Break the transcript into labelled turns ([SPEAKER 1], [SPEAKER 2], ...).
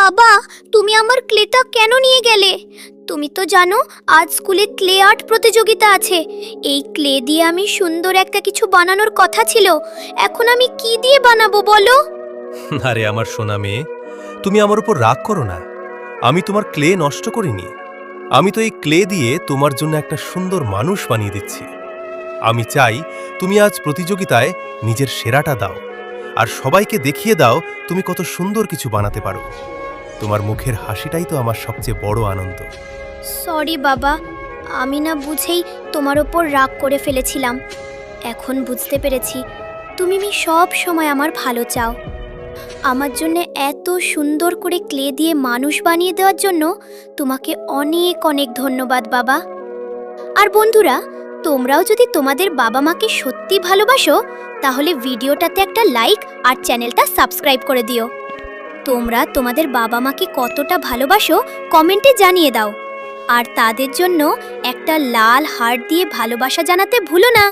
[SPEAKER 1] বাবা, তুমি আমার ক্লেটা কেন নিয়ে গেলে? তুমি তো জানো আজ স্কুলে ক্লে আর্ট প্রতিযোগিতা আছে। এই ক্লে দিয়ে আমি সুন্দর একটা কিছু বানানোর কথা ছিল। এখন আমি কি দিয়ে বানাবো বলো?
[SPEAKER 2] আরে আমার সোনা মেয়ে, তুমি আমার উপর রাগ করো না। আমি তোমার ক্লে নষ্ট করিনি। আমি তো এই ক্লে দিয়ে তোমার জন্য একটা সুন্দর মানুষ বানিয়ে দিচ্ছি। আমি চাই তুমি আজ প্রতিযোগিতায় নিজের সেরাটা দাও, আর সবাইকে দেখিয়ে দাও তুমি কত সুন্দর কিছু বানাতে পারো। তোমার মুখের হাসিটাই তো আমার সবচেয়ে বড় আনন্দ।
[SPEAKER 1] সরি বাবা, আমি না বুঝেই তোমার ওপর রাগ করে ফেলেছিলাম। এখন বুঝতে পেরেছি তুমি সব সময় আমার ভালো চাও। আমার জন্য এত সুন্দর করে ক্লে দিয়ে মানুষ বানিয়ে দেওয়ার জন্য তোমাকে অনেক অনেক ধন্যবাদ বাবা। আর বন্ধুরা, তোমরাও যদি তোমাদের বাবা মাকে সত্যি ভালোবাসো তাহলে ভিডিওটাতে একটা লাইক আর চ্যানেলটা সাবস্ক্রাইব করে দিও। তোমরা তোমাদের বাবা মাকে কতটা ভালোবাসো কমেন্টে জানিয়ে দাও। আর তাদের জন্য একটা লাল হার্ট দিয়ে ভালোবাসা জানাতে ভুলো না।